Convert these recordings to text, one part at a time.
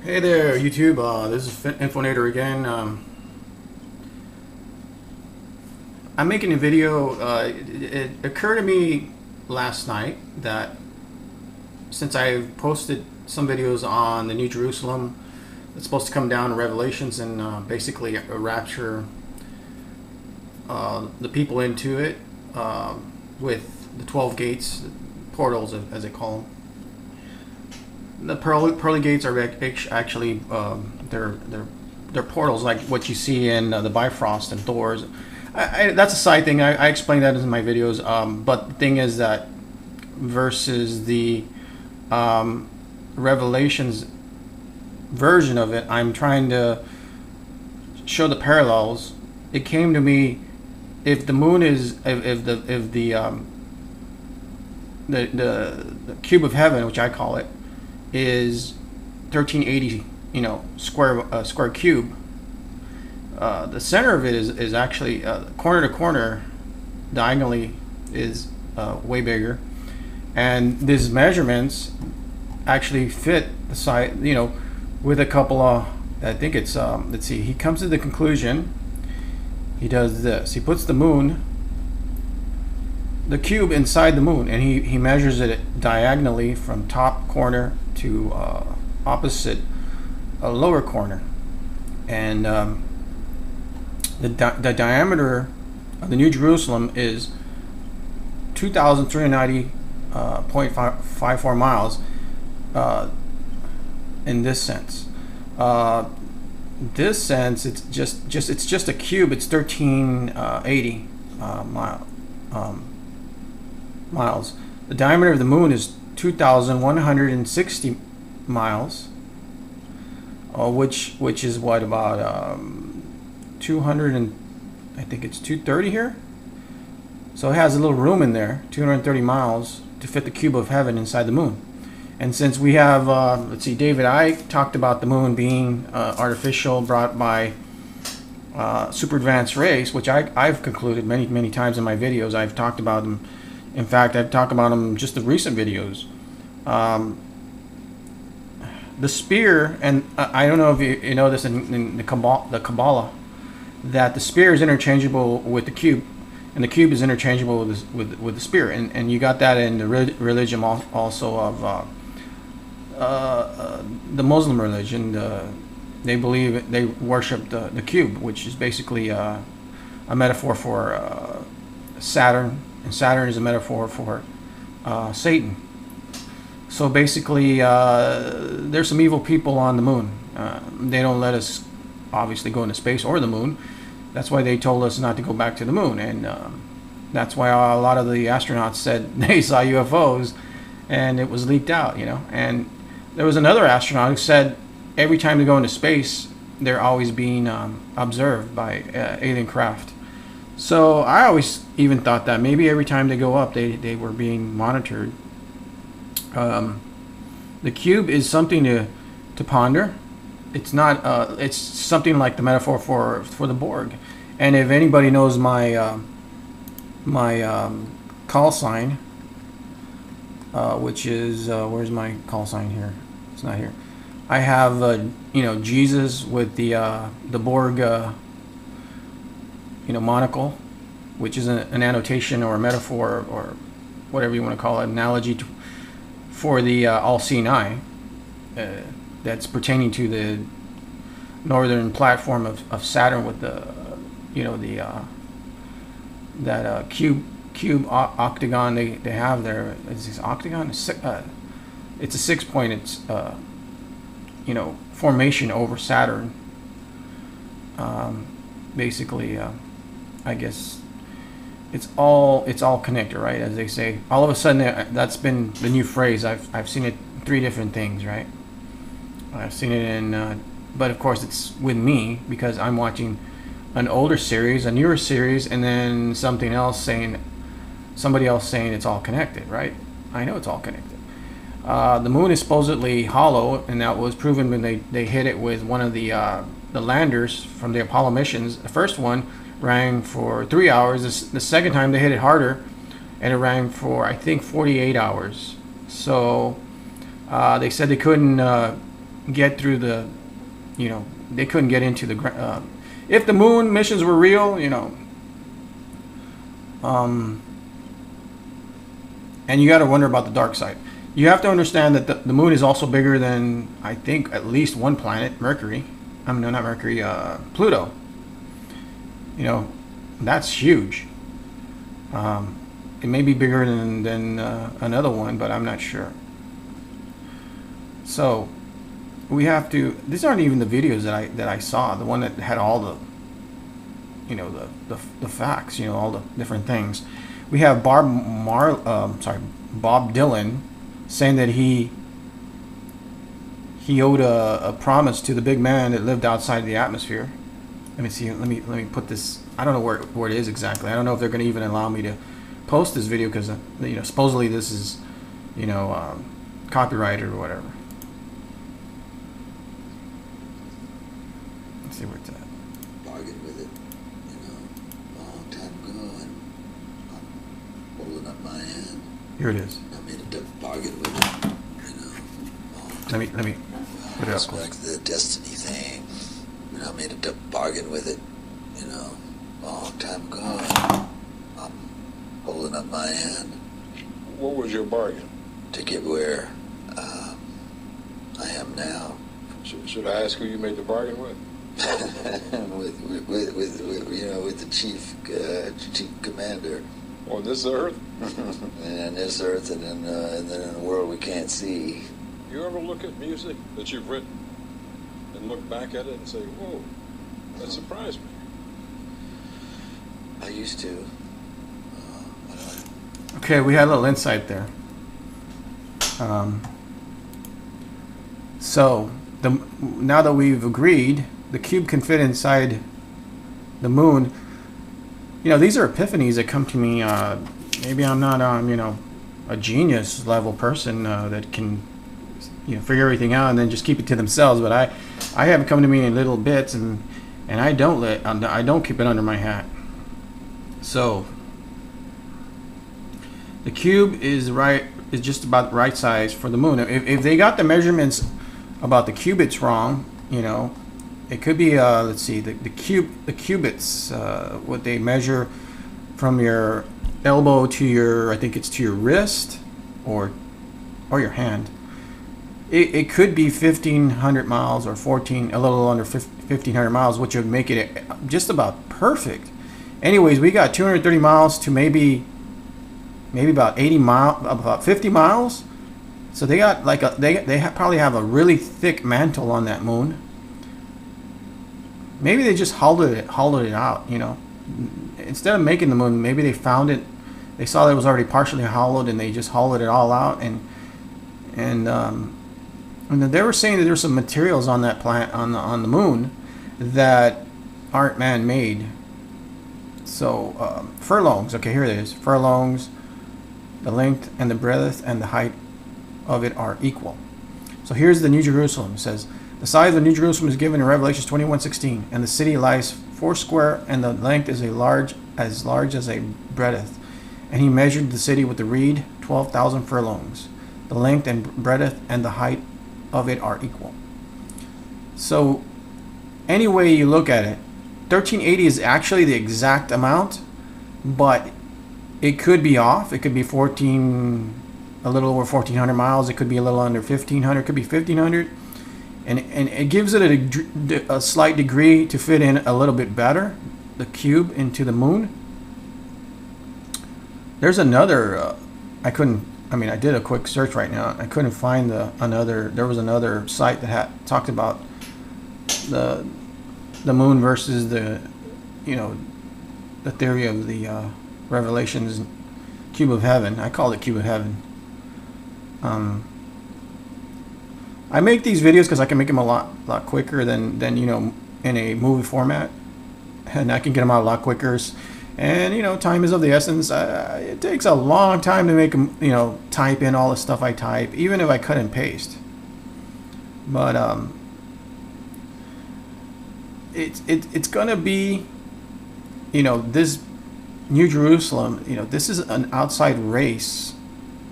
Hey there, YouTube. This is Infonator again. I'm making a video. It occurred to me last night that since I've posted some videos on the New Jerusalem that's supposed to come down in Revelations and basically rapture the people into it with the 12 gates, portals as they call them. The pearly gates are actually they're portals like what you see in the Bifrost and Thor's. That's a side thing. I explain that in my videos. But the thing is that versus the Revelations version of it, I'm trying to show the parallels. It came to me, if the moon is if the cube of heaven, which I call it, is 1380, square cube. The center of it is actually corner to corner, diagonally is way bigger, and these measurements actually fit the side. With a couple of, I think it's let's see. He comes to the conclusion. He does this. He puts the moon, the cube inside the moon, and he measures it diagonally from top corner to opposite lower corner, and the diameter of the New Jerusalem is 2,390.54 miles in this sense. This sense, it's just a cube. It's 1380 miles. The diameter of the moon is 2,160 miles, which is what, about 200 and I think it's 230 here. So it has a little room in there, 230 miles to fit the cube of heaven inside the moon. And since we have, let's see, David Icke talked about the moon being artificial, brought by super advanced race, which I've concluded many times in my videos. I've talked about them. In fact, I've talked about them just in recent videos. The spear, and I don't know if you know this in the Kabbalah, that the spear is interchangeable with the cube, and the cube is interchangeable with the spear, and you got that in the religion also of the Muslim religion. They believe they worship the cube, which is basically a metaphor for Saturn, and Saturn is a metaphor for Satan. So basically, there's some evil people on the moon. They don't let us obviously go into space or the moon. That's why they told us not to go back to the moon, and that's why a lot of the astronauts said they saw UFOs, and it was leaked out. And there was another astronaut who said every time they go into space, they're always being observed by alien craft. So I always even thought that maybe every time they go up, they were being monitored. The cube is something to ponder. It's not. It's something like the metaphor for the Borg. And if anybody knows my call sign, which is where's my call sign here? It's not here. I have Jesus with the Borg monocle, which is an annotation or a metaphor or whatever you want to call it, analogy for the all-seeing eye, that's pertaining to the northern platform of Saturn with the that cube octagon they have there. Is this octagon? It's a 6-pointed formation over Saturn. Basically, I guess it's all connected, right? As they say, all of a sudden that's been the new phrase. I've seen it in 3 different things, right? I've seen it in, but of course it's with me because I'm watching an older series, a newer series, and then somebody else saying it's all connected, right? I know it's all connected. The moon is supposedly hollow, and that was proven when they hit it with one of the landers from the Apollo missions. The first one rang for 3 hours. The second time they hit it harder, and it rang for I think 48 hours. So they said they couldn't get through the, they couldn't get into the if the moon missions were real, and you got to wonder about the dark side. You have to understand that the moon is also bigger than, I think, at least one planet, Mercury. I mean, no, not Mercury, Pluto. That's huge. It may be bigger than another one, but I'm not sure. So we have to. These aren't even the videos that I saw. The one that had all the, the facts. All the different things. We have Bob Dylan saying that he owed a promise to the big man that lived outside the atmosphere. Let me see. Let me put this. I don't know where it is exactly. I don't know if they're going to even allow me to post this video because supposedly this is copyrighted or whatever. Let's see where it's at. Bargained with it, long time ago, and I'm holding up my hand. Here it is. I made a bargain with it, Let me put it up. It's like the destiny thing. I made a bargain with it, long time ago. I'm holding up my hand. What was your bargain? To get where I am now. Should I ask who you made the bargain with? with the chief commander. On this earth? And this earth, and then in a world we can't see. You ever look at music that you've written and look back at it and say, whoa, that surprised me? I used to. Okay, we had a little insight there. So now that we've agreed, the cube can fit inside the moon. These are epiphanies that come to me. Maybe I'm not, a genius level person that can, figure everything out and then just keep it to themselves. But I have it come to me in little bits, and I don't keep it under my hat. So the cube is just about the right size for the moon. If they got the measurements about the cubits wrong, it could be let's see, the cubits, what they measure from your elbow to your, I think it's to your wrist or your hand. It could be 1,500 miles or a little under 1,500 miles, which would make it just about perfect. Anyways, we got 230 miles to maybe about 50 miles. So they got probably have a really thick mantle on that moon. Maybe they just hollowed it out, Instead of making the moon, maybe they found it. They saw that it was already partially hollowed, and they just hollowed it all out. And they were saying that there's some materials on that planet on the moon that aren't man-made. So furlongs. Okay, here it is. Furlongs. The length and the breadth and the height of it are equal. So here's the New Jerusalem. It says, the size of the New Jerusalem is given in Revelation 21:16, and the city lies foursquare, and the length is as large as a breadth. And he measured the city with the reed, 12,000 furlongs. The length and breadth and the height of it are equal. So any way you look at it, 1380 is actually the exact amount, but it could be off. It could be a little over 1,400 miles. It could be a little under 1,500. It could be 1,500. And it gives it a slight degree to fit in a little bit better, the cube into the moon. There's another, I did a quick search right now. I couldn't find there was another site that talked about the moon versus the theory of the Revelations cube of heaven. I call it cube of heaven. I make these videos because I can make them a lot quicker than in a movie format, and I can get them out a lot quicker. And time is of the essence. It takes a long time to make them, type in all the stuff I type, even if I cut and paste. But it's gonna be, this New Jerusalem. This is an outside race.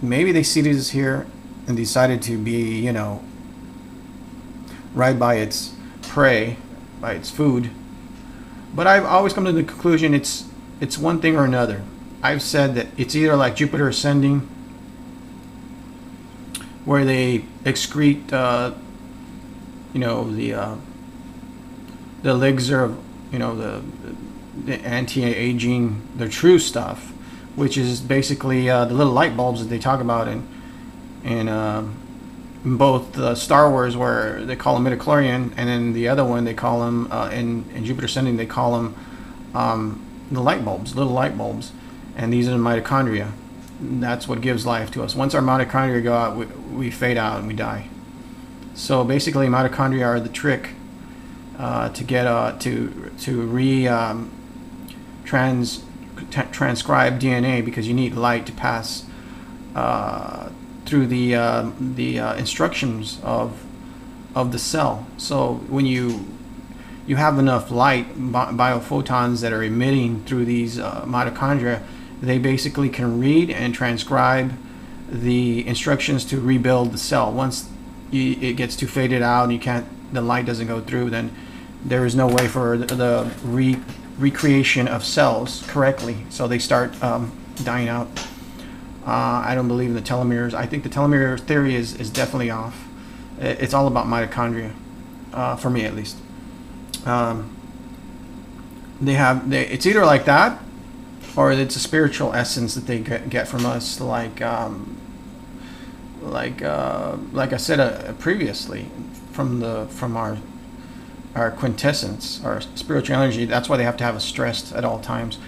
Maybe they see this here and decided to be, right by its prey, by its food. But I've always come to the conclusion it's one thing or another. I've said that it's either like Jupiter ascending, where they excrete, the elixir of, the anti-aging, the true stuff, which is basically the little light bulbs that they talk about in both Star Wars, where they call them midichlorian, and then the other one they call them in Jupiter ascending, they call them the light bulbs, little light bulbs, and these are the mitochondria. That's what gives life to us. Once our mitochondria go out, we fade out and we die. So basically, mitochondria are the trick to get transcribe DNA, because you need light to pass through the instructions of the cell. So when you have enough light, biophotons that are emitting through these mitochondria, they basically can read and transcribe the instructions to rebuild the cell. Once it gets too faded out and the light doesn't go through, then there is no way for the recreation of cells correctly. So they start dying out. I don't believe in the telomeres. I think the telomere theory is definitely off. It's all about mitochondria, for me at least. It's either like that, or it's a spiritual essence that they get from us, like I said previously, from our quintessence, our spiritual energy. That's why they have to have us stressed at all times.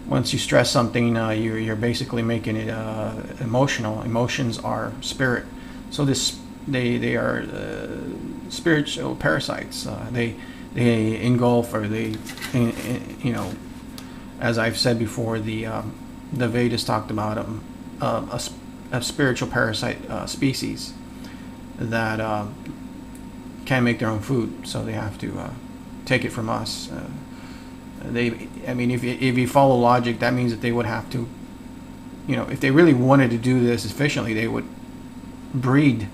Once you stress something, you're basically making it emotional. Emotions are spirit, so they are spiritual parasites. They engulf, or as I've said before, the Vedas talked about a spiritual parasite species that can't make their own food, so they have to take it from us. If you follow logic, that means that they would have to, if they really wanted to do this efficiently, they would breed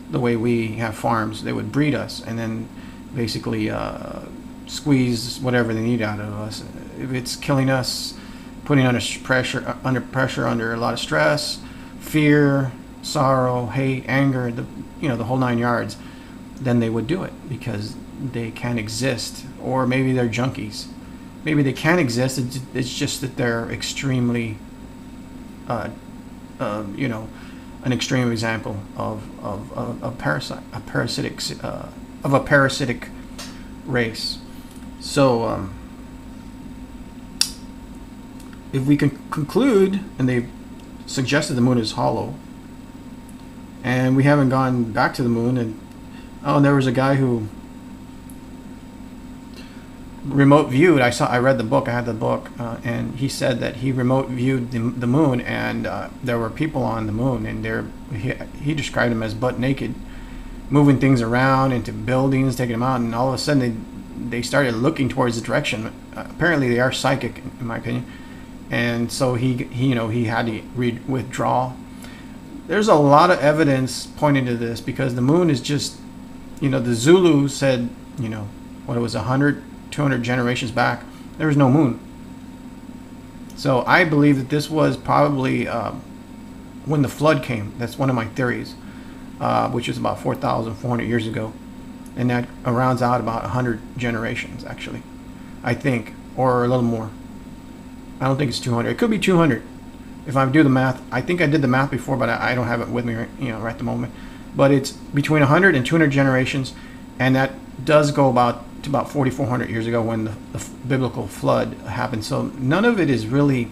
the way we have farms. They would breed us and then basically squeeze whatever they need out of us. If it's killing us, putting under pressure, under a lot of stress, fear, sorrow, hate, anger, the whole 9 yards, then they would do it, because they can't exist. Or maybe they're junkies. Maybe they can exist. It's just that they're extremely, an extreme example of a parasitic race. So if we can conclude, and they've suggested the moon is hollow, and we haven't gone back to the moon, and there was a guy who remote viewed. I read the book. I had the book, and he said that he remote viewed the moon, and there were people on the moon, and he described them as butt naked, moving things around into buildings, taking them out, and all of a sudden they started looking towards the direction. Apparently, they are psychic, in my opinion, and so he had to withdraw. There's a lot of evidence pointing to this, because the moon is just, the Zulu said, what it was, 100, 200 generations back, there was no moon. So I believe that this was probably when the flood came. That's one of my theories, which is about 4,400 years ago. And that rounds out about 100 generations, actually, I think, or a little more. I don't think it's 200. It could be 200 if I do the math. I think I did the math before, but I don't have it with me right at the moment. But it's between 100 and 200 generations, and that does go about 4,400 years ago, when the biblical flood happened. So none of it is really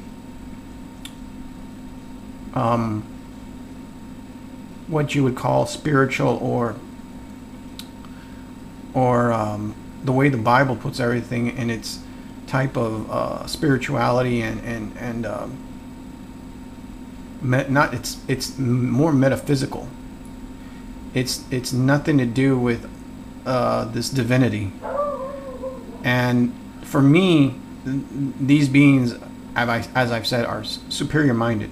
what you would call spiritual, or the way the Bible puts everything in its type of spirituality, and it's more metaphysical. It's nothing to do with this divinity. And for me, these beings, as I've said, are superior minded.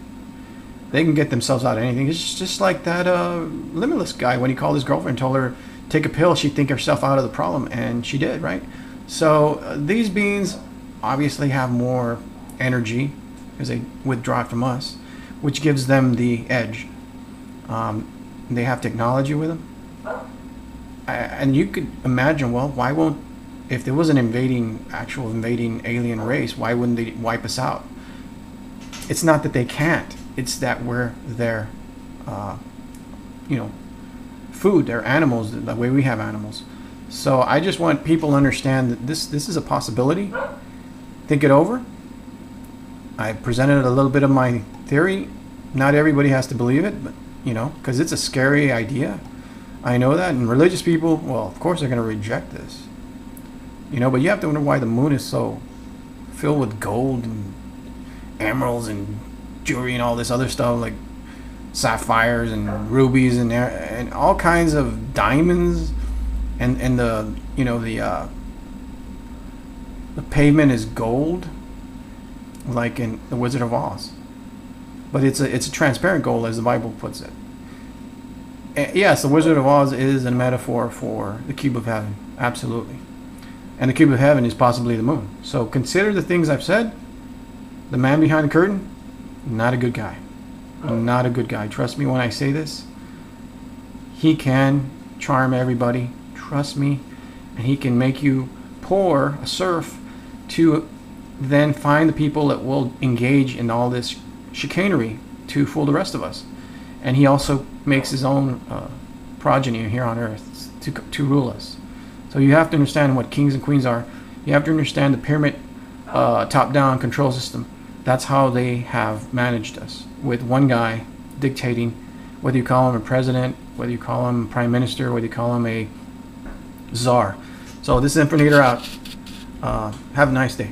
They can get themselves out of anything. It's just like that Limitless guy, when he called his girlfriend and told her take a pill, she'd think herself out of the problem, and she did, right? So these beings obviously have more energy because they withdraw it from us, which gives them the edge. They have technology with them. And you could imagine, well, why won't, if there was an actual invading alien race, why wouldn't they wipe us out? It's not that they can't. It's that we're their, food. They're animals, the way we have animals. So I just want people to understand that this is a possibility. Think it over. I presented a little bit of my theory. Not everybody has to believe it, but because it's a scary idea. I know that, and religious people, well, of course they're going to reject this. But you have to wonder why the moon is so filled with gold and emeralds and jewelry and all this other stuff, like sapphires and rubies and all kinds of diamonds, and the pavement is gold, like in the Wizard of Oz. But it's a transparent gold, as the Bible puts it. And yes, the Wizard of Oz is a metaphor for the cube of heaven, absolutely. And the cube of heaven is possibly the moon. So consider the things I've said. The man behind the curtain, not a good guy. Not a good guy. Trust me when I say this. He can charm everybody. Trust me. And he can make you poor, a serf, to then find the people that will engage in all this chicanery to fool the rest of us. And he also makes his own progeny here on earth to rule us. So you have to understand what kings and queens are. You have to understand the pyramid top-down control system. That's how they have managed us, with one guy dictating, whether you call him a president, whether you call him prime minister, whether you call him a czar. So this is Infernator out. Have a nice day.